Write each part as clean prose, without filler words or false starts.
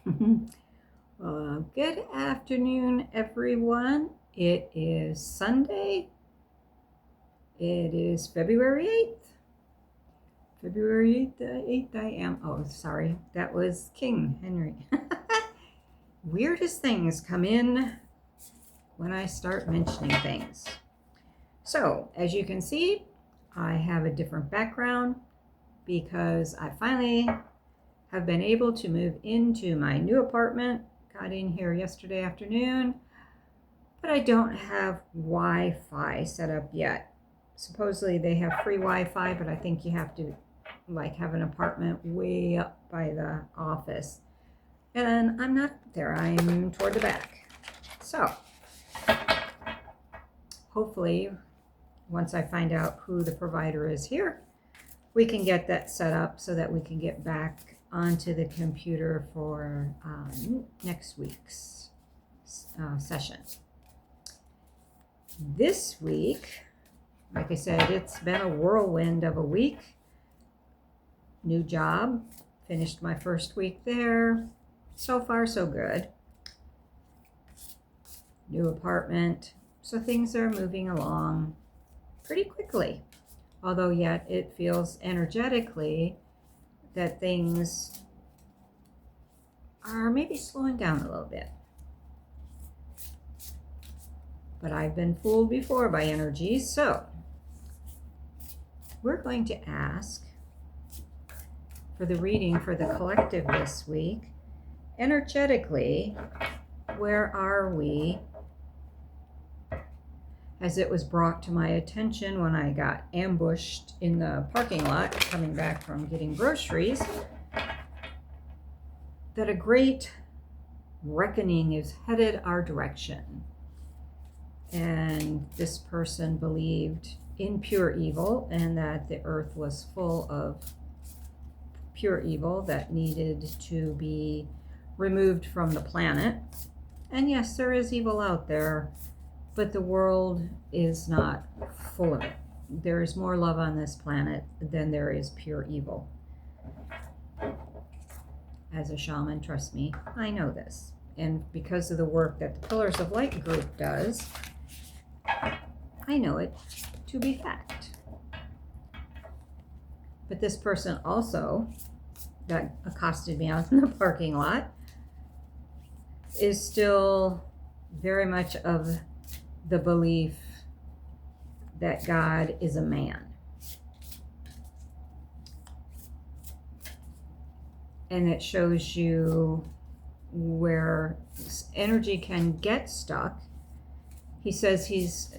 Good afternoon, everyone. It is Sunday. It is February 8th. February 8th, I am. Oh, sorry. That was King Henry. Weirdest things come in when I start mentioning things. So, as you can see, I have a different background because I finally have been able to move into my new apartment. Got in here yesterday afternoon, but I don't have Wi-Fi set up yet. Supposedly they have free Wi-Fi, but I think you have to have an apartment way up by the office. And I'm not there, I'm toward the back. So hopefully once I find out who the provider is here, we can get that set up so that we can get back onto the computer for next week's session. This week, like I said, it's been a whirlwind of a week. New job, finished my first week there. So far, so good. New apartment, so things are moving along pretty quickly. Although yet it feels energetically that things are maybe slowing down a little bit. But I've been fooled before by energy, so we're going to ask for the reading for the collective this week. Energetically, where are we? As it was brought to my attention when I got ambushed in the parking lot coming back from getting groceries, that a great reckoning is headed our direction. And this person believed in pure evil and that the earth was full of pure evil that needed to be removed from the planet. And yes, there is evil out there, but the world is not full of it. There is more love on this planet than there is pure evil. As a shaman, trust me, I know this. And because of the work that the Pillars of Light group does, I know it to be fact. But this person also, that accosted me out in the parking lot, is still very much of the belief that God is a man. And it shows you where energy can get stuck. He says he's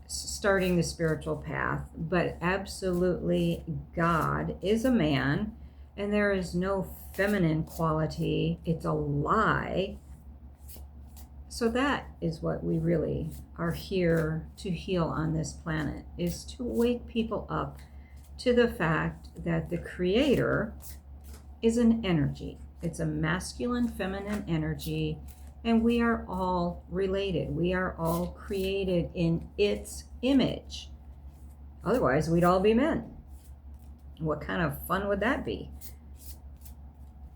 starting the spiritual path, but absolutely God is a man, and there is no feminine quality. It's a lie. So that is what we really are here to heal on this planet, is to wake people up to the fact that the Creator is an energy. It's a masculine, feminine energy, and we are all related. We are all created in its image. Otherwise, we'd all be men. What kind of fun would that be?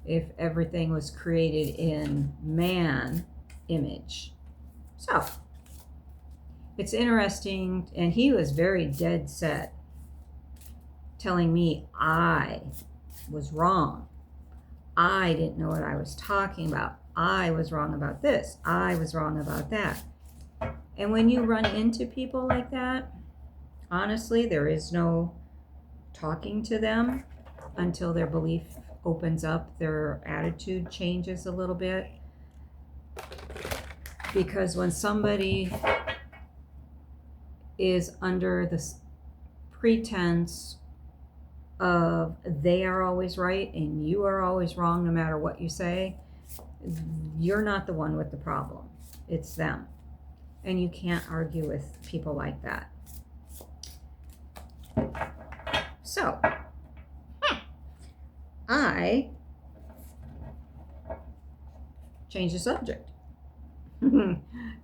If everything was created in man image. So, it's interesting, and he was very dead set, telling me I was wrong. I didn't know what I was talking about. I was wrong about this. I was wrong about that. And when you run into people like that, honestly, there is no talking to them until their belief opens up, their attitude changes a little bit. Because when somebody is under the pretense of they are always right and you are always wrong no matter what you say, you're not the one with the problem. It's them. And you can't argue with people like that. So, I changed the subject.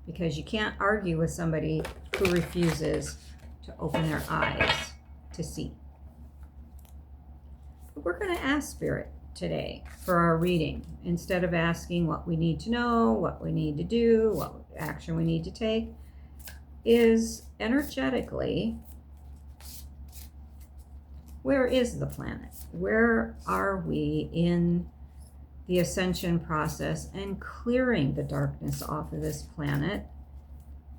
Because you can't argue with somebody who refuses to open their eyes to see. But we're going to ask Spirit, today for our reading. Instead of asking what we need to know, what we need to do, what action we need to take, is energetically, where is the planet? Where are we in the ascension process and clearing the darkness off of this planet?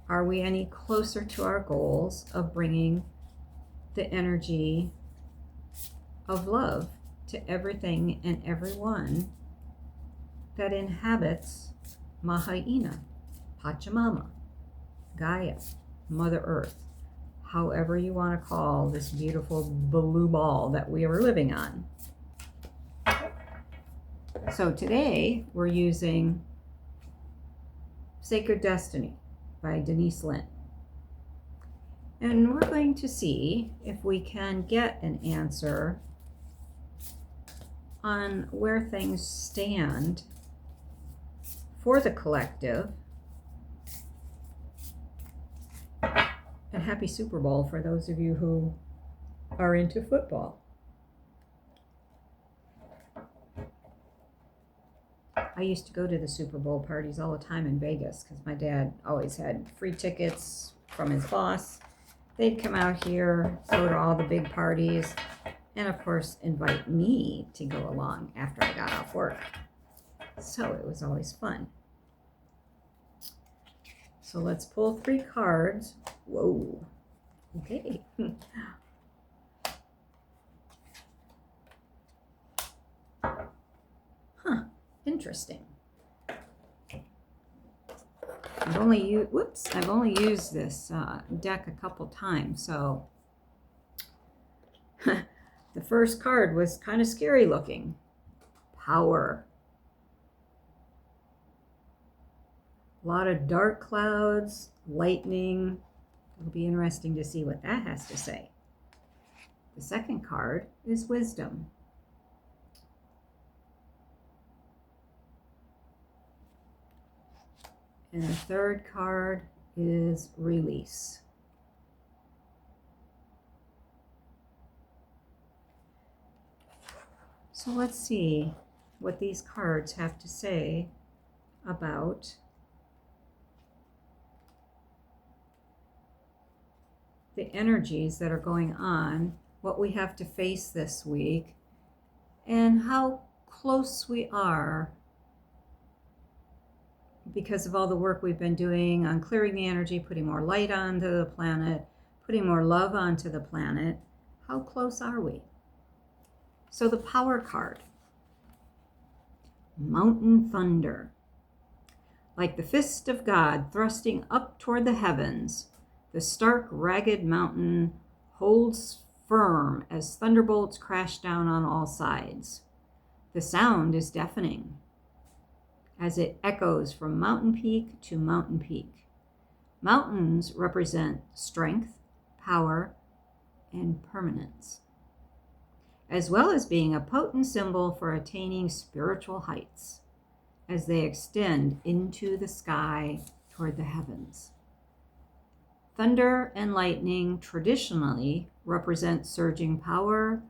Are we any closer to our goals of bringing the energy of love to everything and everyone that inhabits Maha'ina, Pachamama, Gaia, Mother Earth, however you want to call this beautiful blue ball that we are living on. So today we're using Sacred Destiny by Denise Linns. And we're going to see if we can get an answer on where things stand for the collective. And happy Super Bowl for those of you who are into football. I used to go to the Super Bowl parties all the time in Vegas because my dad always had free tickets from his boss. They'd come out here, go to all the big parties, and of course invite me to go along after I got off work. So it was always fun. So let's pull 3 cards. Whoa. Okay. Huh. Interesting. I've only used this deck a couple times, so the first card was kind of scary looking. Power. A lot of dark clouds, lightning. It'll be interesting to see what that has to say. The second card is wisdom. And the third card is release. So let's see what these cards have to say about the energies that are going on, what we have to face this week, and how close we are because of all the work we've been doing on clearing the energy, putting more light onto the planet, putting more love onto the planet. How close are we? So the power card, mountain thunder. Like the fist of God thrusting up toward the heavens, the stark, ragged mountain holds firm as thunderbolts crash down on all sides. The sound is deafening as it echoes from mountain peak to mountain peak. Mountains represent strength, power, and permanence, as well as being a potent symbol for attaining spiritual heights as they extend into the sky toward the heavens. Thunder and lightning traditionally represent surging power,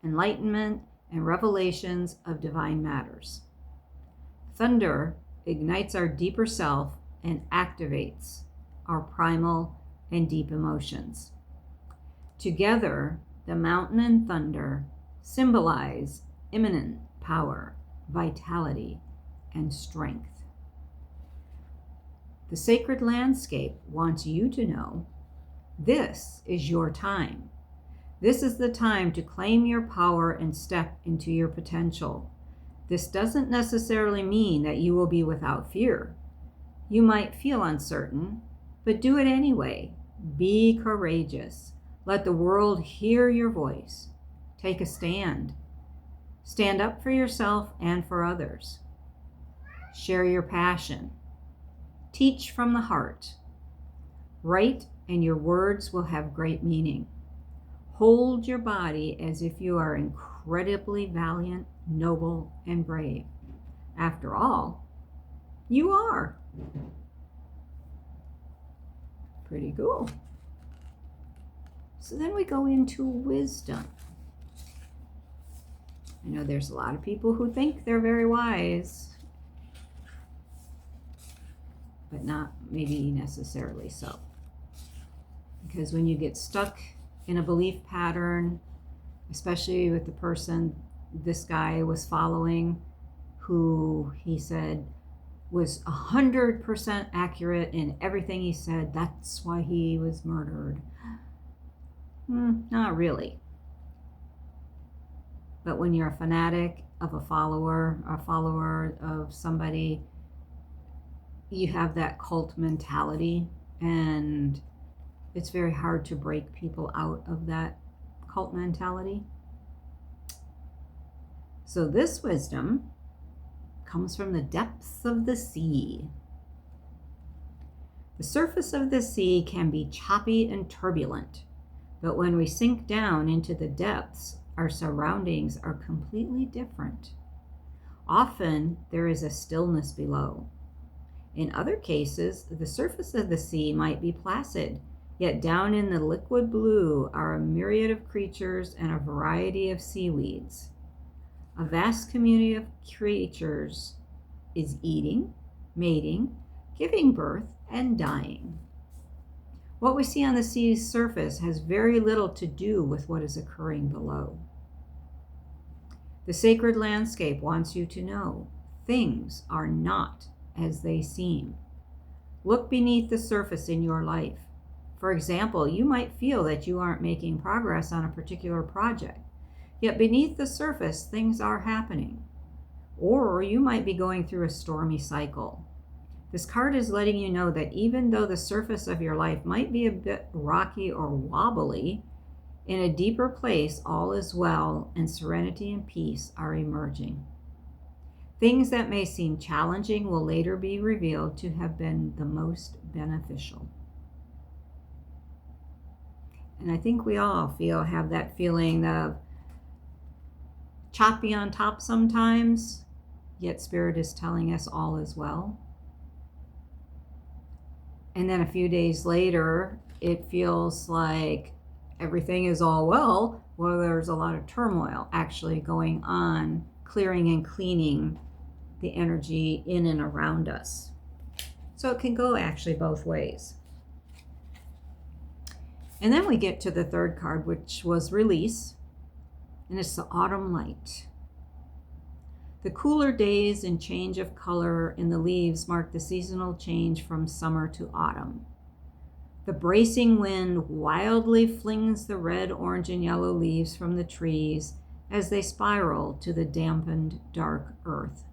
enlightenment, and revelations of divine matters. Thunder ignites our deeper self and activates our primal and deep emotions. Together, the mountain and thunder symbolize imminent power, vitality, and strength. The sacred landscape wants you to know this is your time. This is the time to claim your power and step into your potential. This doesn't necessarily mean that you will be without fear. You might feel uncertain, but do it anyway. Be courageous. Let the world hear your voice. Take a stand. Stand up for yourself and for others. Share your passion. Teach from the heart. Write, and your words will have great meaning. Hold your body as if you are incredibly valiant, noble, and brave. After all, you are. Pretty cool. So then we go into wisdom. I know there's a lot of people who think they're very wise, but not maybe necessarily so. Because when you get stuck in a belief pattern, especially with the person this guy was following, who he said was 100% accurate in everything he said, that's why he was murdered. Not really. But when you're a fanatic of a follower of somebody, you have that cult mentality, and it's very hard to break people out of that cult mentality. So this wisdom comes from the depths of the sea. The surface of the sea can be choppy and turbulent, but when we sink down into the depths, our surroundings are completely different. Often there is a stillness below. In other cases, the surface of the sea might be placid, yet down in the liquid blue are a myriad of creatures and a variety of seaweeds. A vast community of creatures is eating, mating, giving birth, and dying. What we see on the sea's surface has very little to do with what is occurring below. The sacred landscape wants you to know things are not as they seem. Look beneath the surface in your life. For example, you might feel that you aren't making progress on a particular project, yet beneath the surface, things are happening. Or you might be going through a stormy cycle. This card is letting you know that even though the surface of your life might be a bit rocky or wobbly, in a deeper place, all is well, and serenity and peace are emerging. Things that may seem challenging will later be revealed to have been the most beneficial. And I think we all have that feeling of choppy on top sometimes, yet Spirit is telling us all is well. And then a few days later, it feels like everything is all well. Well, there's a lot of turmoil actually going on, clearing and cleaning the energy in and around us. So it can go actually both ways. And then we get to the third card, which was release, and it's the autumn light. The cooler days and change of color in the leaves mark the seasonal change from summer to autumn. The bracing wind wildly flings the red, orange, and yellow leaves from the trees as they spiral to the dampened, dark earth.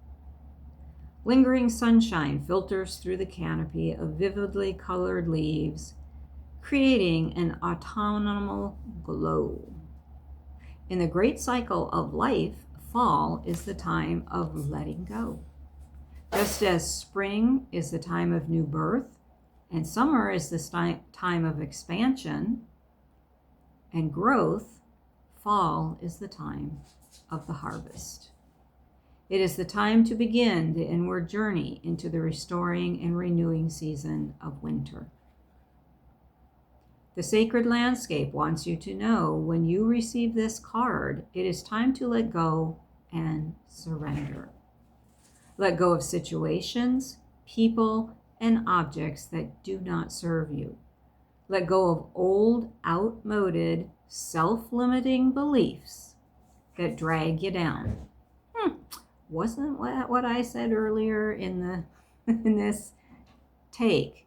Lingering sunshine filters through the canopy of vividly colored leaves, creating an autumnal glow. In the great cycle of life, fall is the time of letting go. Just as spring is the time of new birth, and summer is the time of expansion and growth, fall is the time of the harvest. It is the time to begin the inward journey into the restoring and renewing season of winter. The sacred landscape wants you to know when you receive this card, it is time to let go and surrender. Let go of situations, people, and objects that do not serve you. Let go of old, outmoded, self-limiting beliefs that drag you down. Wasn't what I said earlier in this take?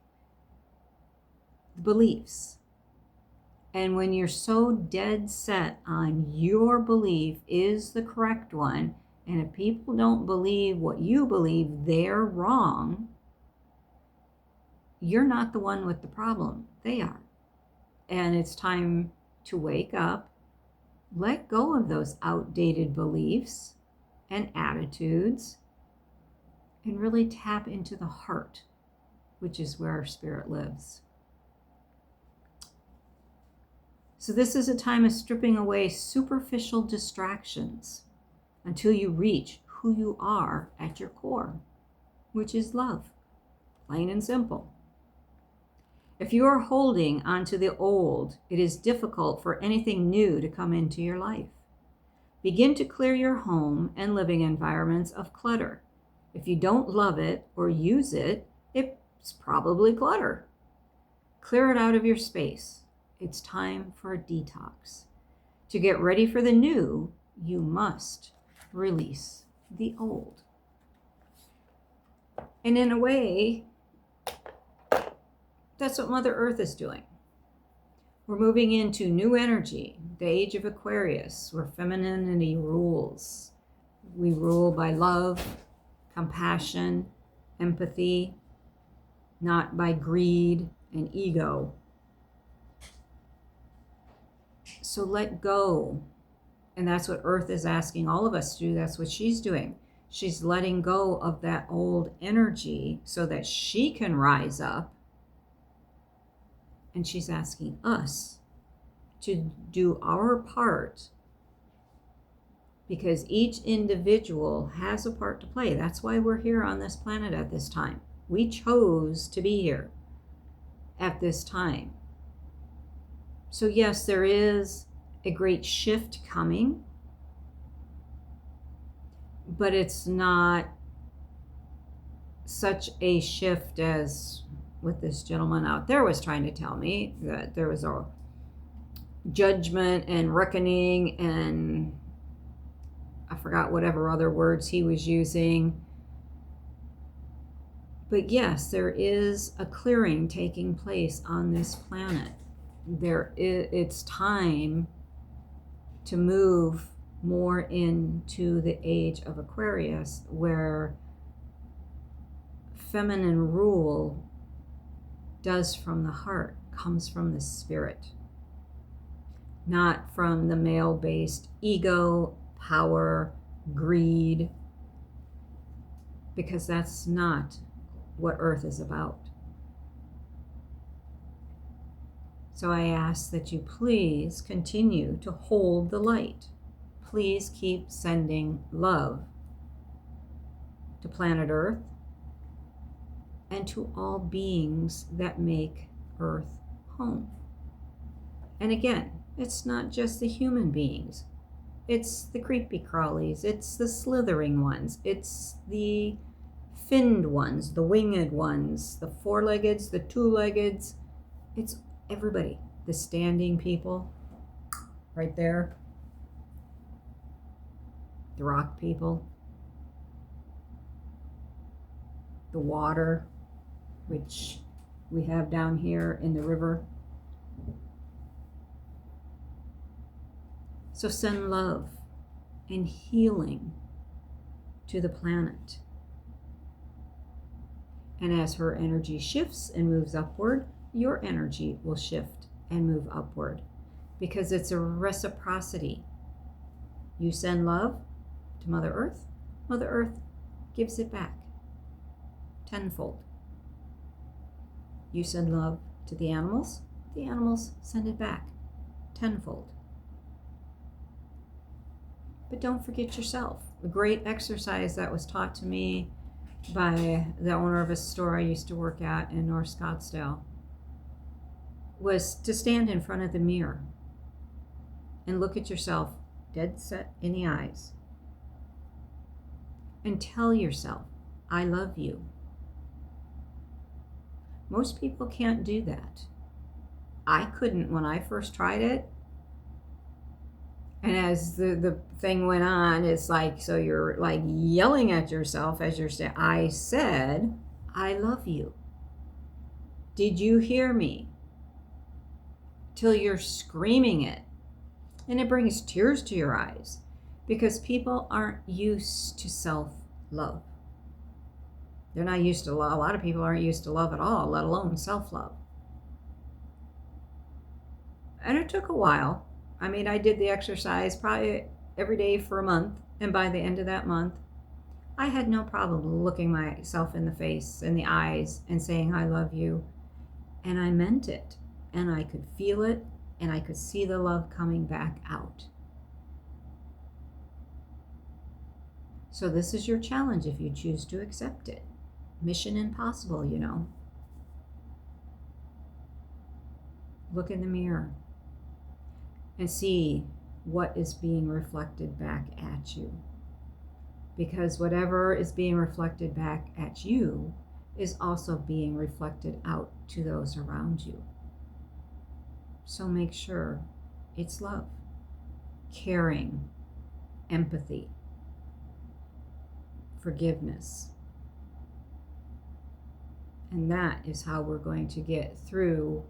The beliefs. And when you're so dead set on your belief is the correct one, and if people don't believe what you believe, they're wrong, you're not the one with the problem. They are. And it's time to wake up, let go of those outdated beliefs and attitudes, and really tap into the heart, which is where our spirit lives. So this is a time of stripping away superficial distractions until you reach who you are at your core, which is love, plain and simple. If you are holding onto the old, it is difficult for anything new to come into your life. Begin to clear your home and living environments of clutter. If you don't love it or use it, it's probably clutter. Clear it out of your space. It's time for a detox. To get ready for the new, you must release the old. And in a way, that's what Mother Earth is doing. We're moving into new energy, the age of Aquarius, where femininity rules. We rule by love, compassion, empathy, not by greed and ego. So let go. And that's what Earth is asking all of us to do. That's what she's doing. She's letting go of that old energy so that she can rise up. And she's asking us to do our part, because each individual has a part to play. That's why we're here on this planet at this time. We chose to be here at this time. So yes, there is a great shift coming, but it's not such a shift as what this gentleman out there was trying to tell me, that there was a judgment and reckoning and I forgot whatever other words he was using. But yes, there is a clearing taking place on this planet. It's time to move more into the age of Aquarius, where feminine rule does from the heart, comes from the spirit, not from the male-based ego, power, greed, because that's not what Earth is about. So I ask that you please continue to hold the light. Please keep sending love to planet Earth and to all beings that make Earth home. And again, it's not just the human beings. It's the creepy crawlies, it's the slithering ones, it's the finned ones, the winged ones, the four-leggeds, the two-leggeds. It's everybody. The standing people, right there. The rock people. The water, which we have down here in the river. So send love and healing to the planet. And as her energy shifts and moves upward, your energy will shift and move upward, because it's a reciprocity. You send love to Mother Earth, Mother Earth gives it back tenfold. You send love to the animals send it back tenfold. But don't forget yourself. A great exercise that was taught to me by the owner of a store I used to work at in North Scottsdale was to stand in front of the mirror and look at yourself dead set in the eyes and tell yourself, I love you. Most people can't do that. I couldn't when I first tried it. And as the thing went on, it's like, so you're like yelling at yourself as you're saying, I said, I love you. Did you hear me? Till you're screaming it. And it brings tears to your eyes, because people aren't used to self-love. They're not used to love. A lot of people aren't used to love at all, let alone self-love. And it took a while. I mean, I did the exercise probably every day for a month. And by the end of that month, I had no problem looking myself in the face, in the eyes, and saying, I love you. And I meant it. And I could feel it. And I could see the love coming back out. So this is your challenge if you choose to accept it. Mission impossible, you know. Look in the mirror and see what is being reflected back at you. Because whatever is being reflected back at you is also being reflected out to those around you. So make sure it's love, caring, empathy, forgiveness. And that is how we're going to get through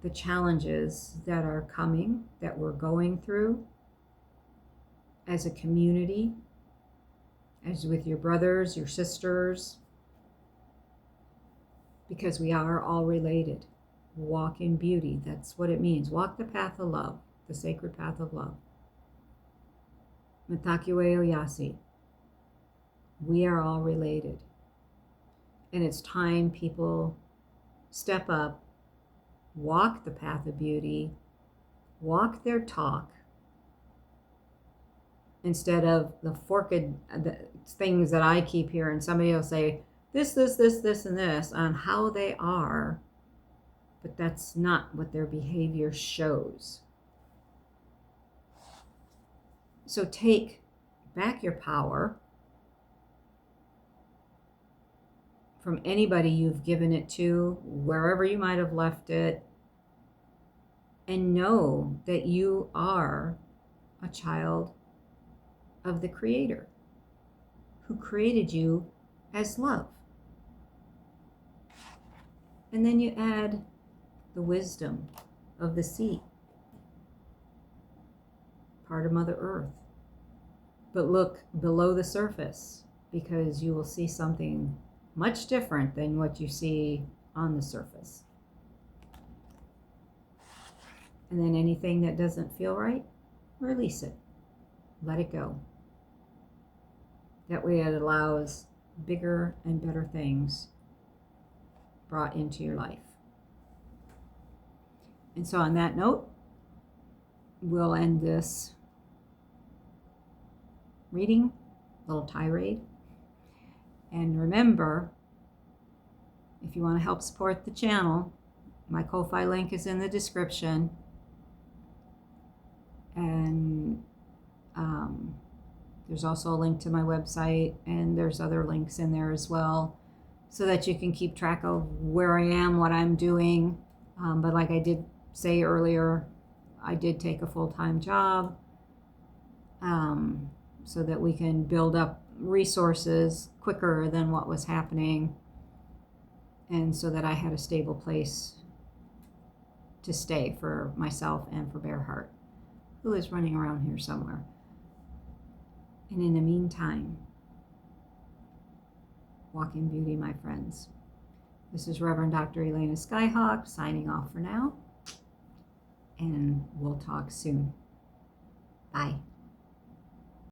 the challenges that are coming, that we're going through as a community, as with your brothers, your sisters, because we are all related. Walk in beauty. That's what it means. Walk the path of love, the sacred path of love. Mitakiwe Oyasi. We are all related. And it's time people step up, walk the path of beauty, walk their talk, instead of the forked things that I keep hearing. Somebody will say this, and this on how they are, but that's not what their behavior shows. So take back your power from anybody you've given it to, wherever you might have left it, and know that you are a child of the Creator who created you as love. And then you add the wisdom of the sea, part of Mother Earth. But look below the surface, because you will see something much different than what you see on the surface. And then anything that doesn't feel right, release it. Let it go. That way it allows bigger and better things brought into your life. And so on that note, we'll end this reading, little tirade. And remember, if you want to help support the channel, my Ko-Fi link is in the description. And there's also a link to my website, and there's other links in there as well, so that you can keep track of where I am, what I'm doing. But like I did say earlier, I did take a full-time job so that we can build up resources quicker than what was happening, and so that I had a stable place to stay for myself and for Bearheart, who is running around here somewhere. And in the meantime, walk in beauty, my friends. This is Reverend Dr. Elena Skyhawk signing off for now, and we'll talk soon. Bye.